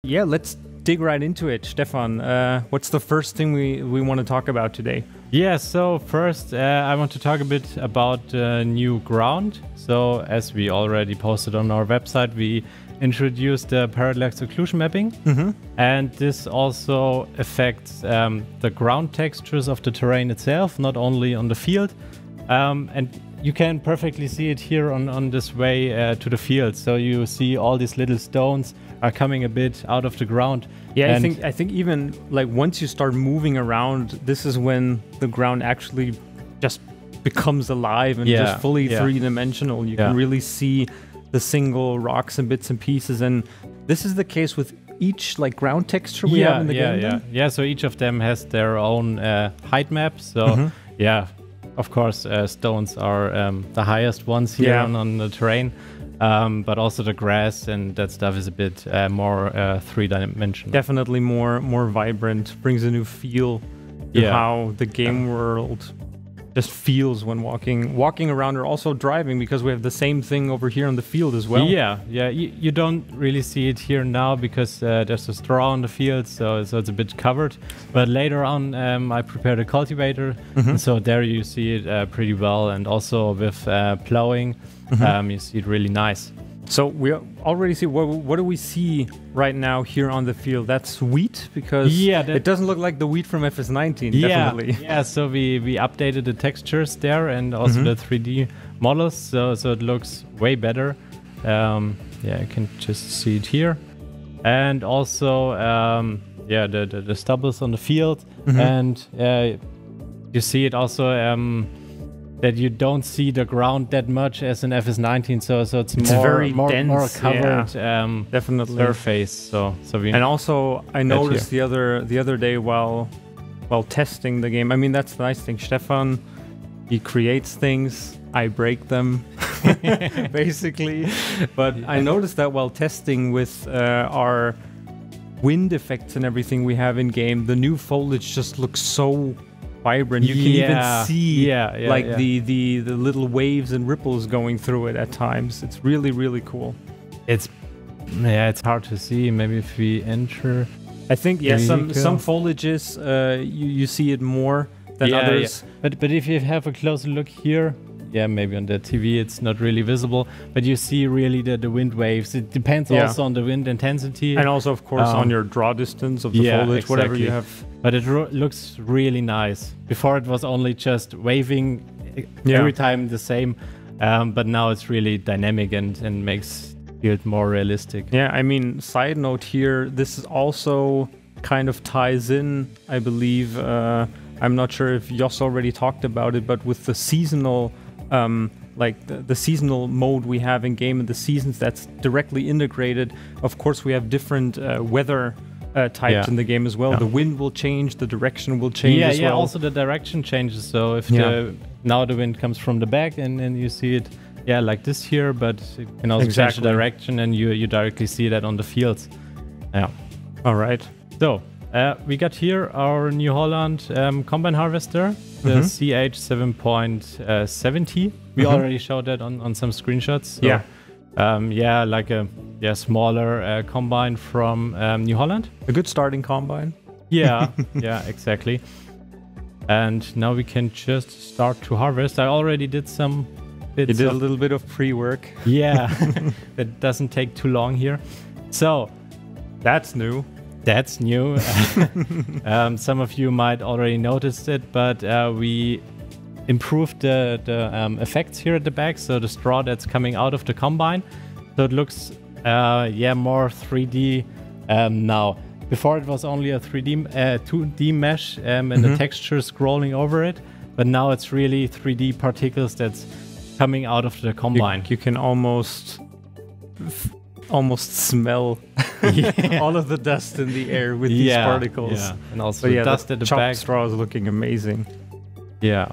Yeah, let's dig right into it. Stefan, what's the first thing we want to talk about today? Yeah, so first I want to talk a bit about new ground. So as we already posted on our website, we introduced the Parallax Occlusion mapping. And this also affects the ground textures of the terrain itself, not only on the field. And you can perfectly see it here on this way to the field. So you see all these little stones are coming a bit out of the ground. Yeah, I think even like once you start moving around, this is when the ground actually just becomes alive and just fully three-dimensional. You can really see the single rocks and bits and pieces, and this is the case with each like ground texture we have in the game. Yeah. So each of them has their own height map. So of course, stones are the highest ones here on the terrain. But also the grass and that stuff is a bit more three-dimensional. Definitely more vibrant, brings a new feel to how the game world just feels when walking around or also driving, because we have the same thing over here on the field as well. Yeah. You don't really see it here now because there's a straw on the field, so it's a bit covered. But later on, I prepared a cultivator, so there you see it pretty well, and also with plowing. You see it really nice. So we already see, what do we see right now here on the field? That's wheat, because it doesn't look like the wheat from FS19, definitely. Yeah, so we updated the textures there and also the 3D models, so it looks way better. You can just see it here. And also, the stubbles on the field. And you see it also that you don't see the ground that much as in FS19, so it's more very dense, more covered definitely surface. So we, and also I noticed the other day while testing the game. I mean, that's the nice thing. Stefan, he creates things, I break them, basically. But I noticed that while testing with our wind effects and everything we have in game, the new foliage just looks so vibrant. You can even see the little waves and ripples going through it at times. It's really cool. It's hard to see. Maybe if we enter, I think some foliages you see it more than others. But if you have a closer look here, maybe on the TV it's not really visible, but you see really the wind waves. It depends also on the wind intensity, and also of course on your draw distance of the foliage, whatever you have. But it looks really nice. Before it was only just waving every time the same, but now it's really dynamic and makes it more realistic. Yeah, I mean, side note here, this is also kind of ties in, I believe, I'm not sure if Jos already talked about it, but with the seasonal the seasonal mode we have in game and the seasons that's directly integrated. Of course, we have different weather types in the game as well. The wind will change, the direction will change as well. Also the direction changes. So if now the wind comes from the back and you see it like this here, but it can also change the direction, and you directly see that on the fields. All right. So we got here our New Holland combine harvester, the CH 7.70. We already showed that on some screenshots. So, like a smaller combine from New Holland. A good starting combine. Yeah, exactly. And now we can just start to harvest. I already did some bits. You did a little bit of pre-work. Yeah, that doesn't take too long here. So that's new. That's new. Some of you might already noticed it, but we improved the effects here at the back. So the straw that's coming out of the combine, so it looks more 3D now. Before it was only a 2D mesh and the texture scrolling over it, but now it's really 3D particles that's coming out of the combine. You can almost smell all of the dust in the air with these particles. Yeah, and also the dust at the back. Straw is looking amazing. Yeah,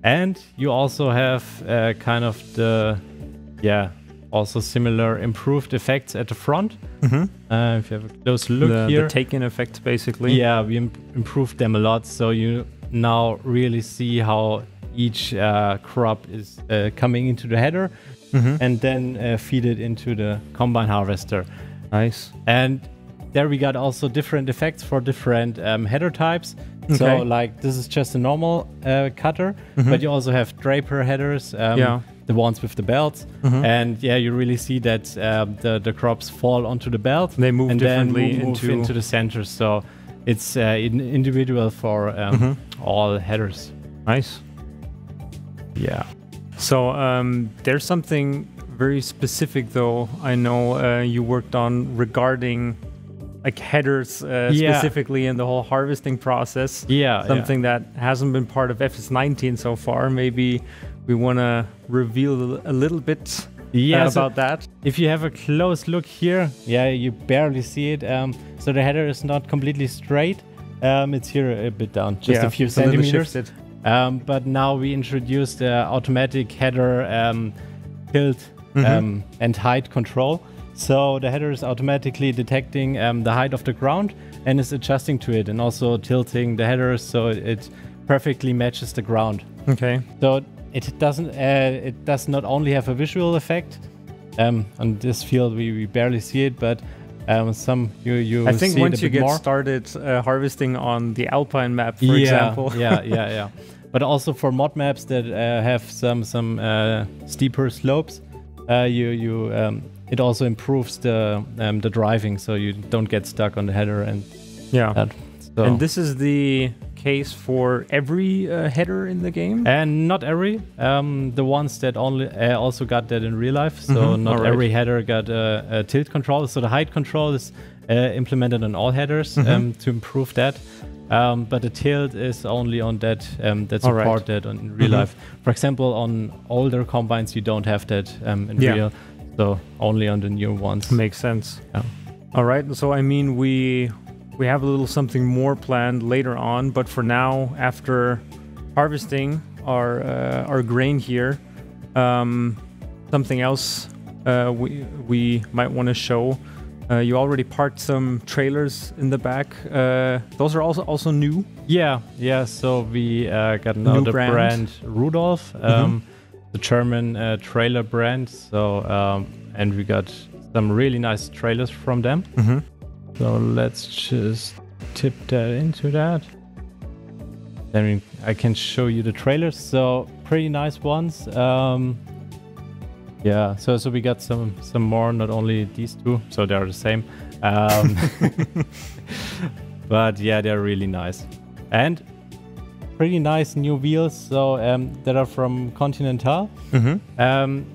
and you also have kind of the also similar improved effects at the front. If you have a close look here, the take-in effects basically. Yeah, we improved them a lot, so you now really see how each crop is coming into the header. And then feed it into the combine harvester. Nice. And there we got also different effects for different header types. Okay. So like this is just a normal cutter, but you also have draper headers, the ones with the belts, and yeah, you really see that the crops fall onto the belt. They move and differently then move into the center. So it's individual for all headers. Nice. Yeah. So there's something very specific, though, I know you worked on regarding like headers specifically in the whole harvesting process. Yeah. Something that hasn't been part of FS19 so far. Maybe we want to reveal a little bit about that. If you have a close look here, you barely see it. So the header is not completely straight. It's here a bit down, just a few centimeters. But now we introduced the automatic header tilt and height control. So the header is automatically detecting the height of the ground and is adjusting to it, and also tilting the header so it perfectly matches the ground. Okay. So it doesn't. It does not only have a visual effect. On this field, we barely see it, but some you. I think see once it a you bit get more. started harvesting on the Alpine map, for example. yeah. But also for mod maps that have some steeper slopes, it also improves the driving, so you don't get stuck on the header and So. And this is the case for every header in the game? And not every. The ones that only also got that in real life. So not every header got a tilt control. So the height control is implemented on all headers to improve that. But the tilt is only on that that support that in real life. For example, on older combines, you don't have that in real. So only on the new ones. Makes sense. Yeah. All right. So I mean, we have a little something more planned later on, but for now, after harvesting our grain here, something else we might want to show. You already parked some trailers in the back. Those are also new. Yeah. So we got another brand Rudolph, the German trailer brand. So and we got some really nice trailers from them. So let's just tip that into that. Then I can show you the trailers. So pretty nice ones. Yeah, so we got some more, not only these two, so they're the same. But yeah, they're really nice. And pretty nice new wheels, so that are from Continental.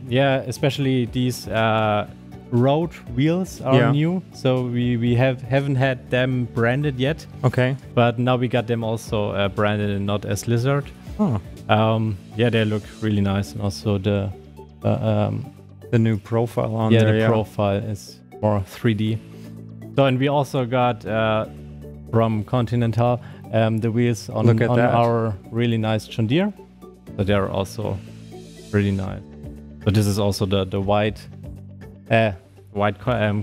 Yeah, especially these road wheels are new, so we haven't had them branded yet. Okay. But now we got them also branded and not as Lizard. Yeah, they look really nice, and also the new profile on there. The profile is more 3D. So, and we also got from Continental the wheels on our really nice John Deere. So they're also really nice. So this is also the white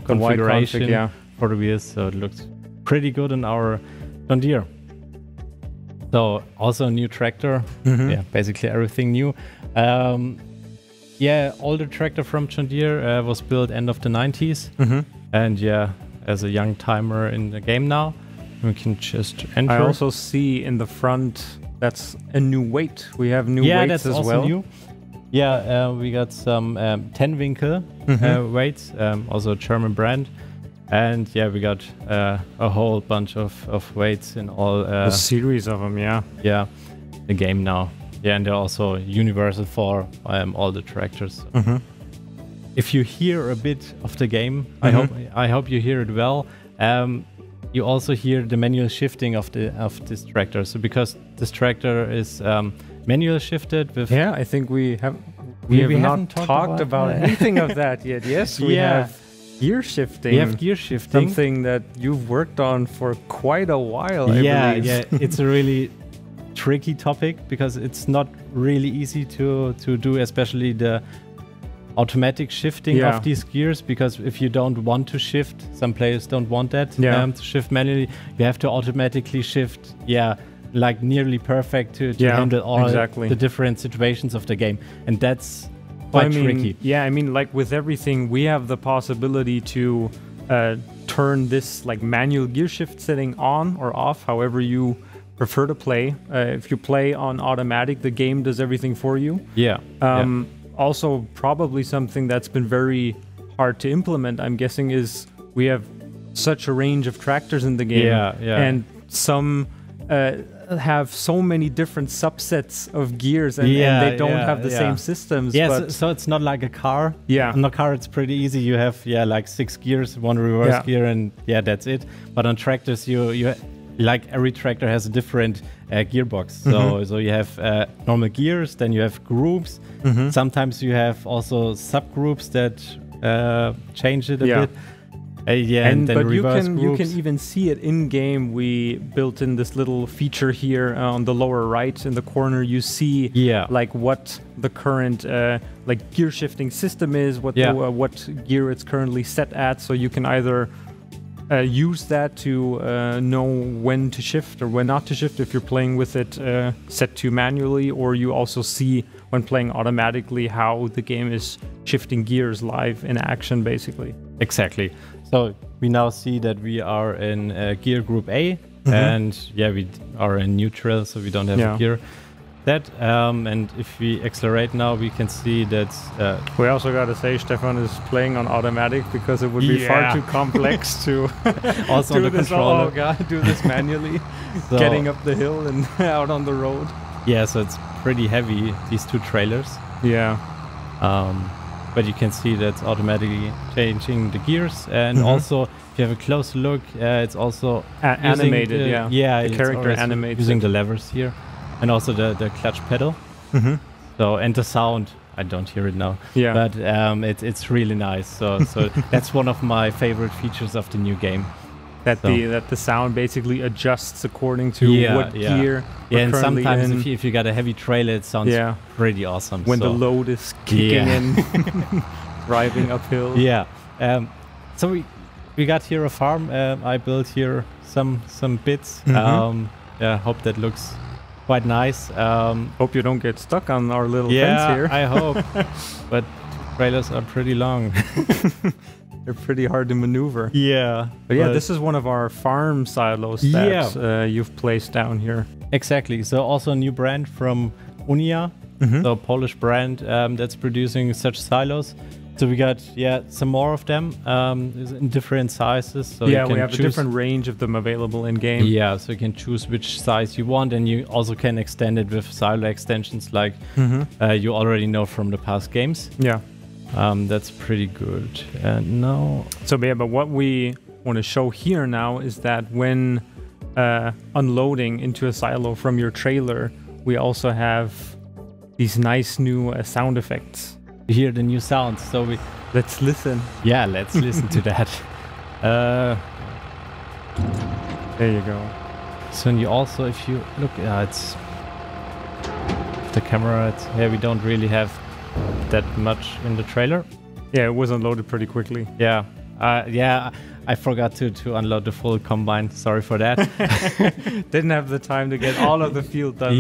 configuration for the wheels. So it looks pretty good on our John Deere. So also a new tractor. Yeah, basically everything new. Yeah, older tractor from John Deere was built end of the 90s. And yeah, as a young timer in the game now, we can just enter. I also see in the front that's a new weight. We have new weights that's as also well. New. Yeah, we got some 10 Winkel weights, also a German brand. And yeah, we got a whole bunch of weights in all. A series of them, Yeah, the game now. Yeah, and they're also universal for all the tractors. If you hear a bit of the game, I hope you hear it well. You also hear the manual shifting of this tractor. So because this tractor is manual shifted with. Yeah, I think we have not talked about anything of that yet. Yes, we have gear shifting. We have gear shifting. Something that you've worked on for quite a while, I believe. Yeah, it's a really tricky topic because it's not really easy to do, especially the automatic shifting of these gears, because if you don't want to shift, some players don't want that to shift manually, you have to automatically shift like nearly perfect to handle all the different situations of the game, and that's quite tricky. Yeah, I mean, like with everything, we have the possibility to turn this like manual gear shift setting on or off, however you prefer to play. If you play on automatic, the game does everything for you. Yeah. Also, probably something that's been very hard to implement, I'm guessing, is we have such a range of tractors in the game. And some have so many different subsets of gears, and they don't have the same systems. So it's not like a car. On a car it's pretty easy. You have like 6 gears, 1 reverse gear, and that's it. But on tractors you like every tractor has a different gearbox. So you have normal gears, then you have groups. Sometimes you have also subgroups that change it a bit. And then but you groups. can even see it in game. We built in this little feature here on the lower right in the corner. You see like what the current like gear shifting system is, what gear it's currently set at. So you can either use that to know when to shift or when not to shift if you're playing with it set to manually, or you also see when playing automatically how the game is shifting gears live in action, basically. Exactly. So we now see that we are in gear group A, and we are in neutral, so we don't have a gear. And if we accelerate now, we can see that... we also got to say Stefan is playing on automatic because it would be far too complex to also do on the this, controller. oh god, do this manually, getting up the hill and out on the road. Yeah, so it's pretty heavy, these 2 trailers. But you can see that's automatically changing the gears, and also if you have a close look, it's also animated. The character animates using the levers here, and also the clutch pedal. So and the sound, I don't hear it now. But it's really nice. So that's one of my favorite features of the new game. That the sound basically adjusts according to what gear. And sometimes if you got a heavy trailer, it sounds pretty awesome. When the load is kicking in, driving uphill. So we got here a farm. I built here some bits. Hope that looks quite nice. Hope you don't get stuck on our little fence here. I hope. But trailers are pretty long. They're pretty hard to maneuver. But this is one of our farm silos that you've placed down here. Exactly. So also a new brand from Unia, so a Polish brand that's producing such silos. So we got some more of them in different sizes. So we have a different range of them available in game. So you can choose which size you want, and you also can extend it with silo extensions like you already know from the past games. That's pretty good. But what we want to show here now is that when unloading into a silo from your trailer, we also have these nice new sound effects. You hear the new sounds, so let's listen. Let's listen to that. There you go. So you also, if you look, it's the camera. We don't really have that much in the trailer. It was unloaded pretty quickly. I forgot to unload the full combine. Sorry for that. Didn't have the time to get all of the field done.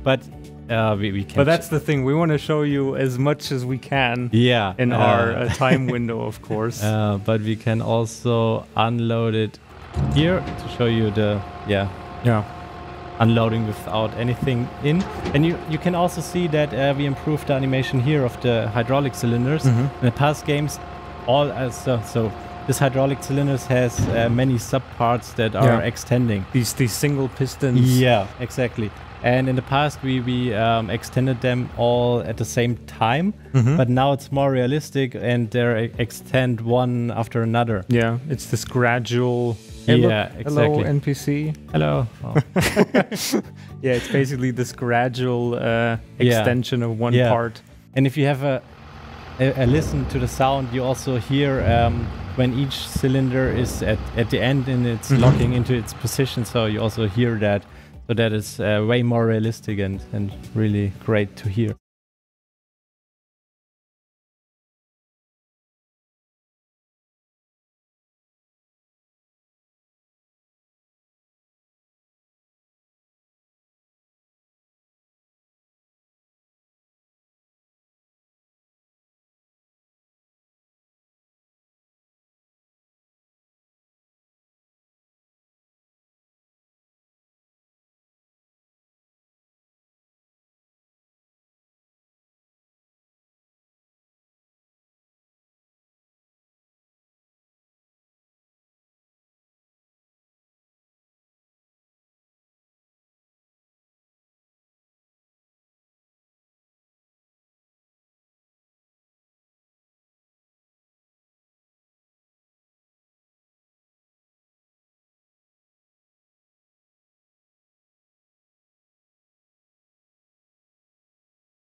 But we can. But that's the thing. We want to show you as much as we can. In our time window, of course. But we can also unload it here to show you the unloading without anything in. And you can also see that we improved the animation here of the hydraulic cylinders. In the past games, so this hydraulic cylinders has many subparts that are extending. These single pistons. Exactly. And in the past we extended them all at the same time, but now it's more realistic and they extend one after another. It's this gradual... Exactly. Hello, NPC. Hello. It's basically this gradual extension of one part. And if you have a listen to the sound, you also hear when each cylinder is at the end and it's locking into its position. So you also hear that. So that is way more realistic and really great to hear.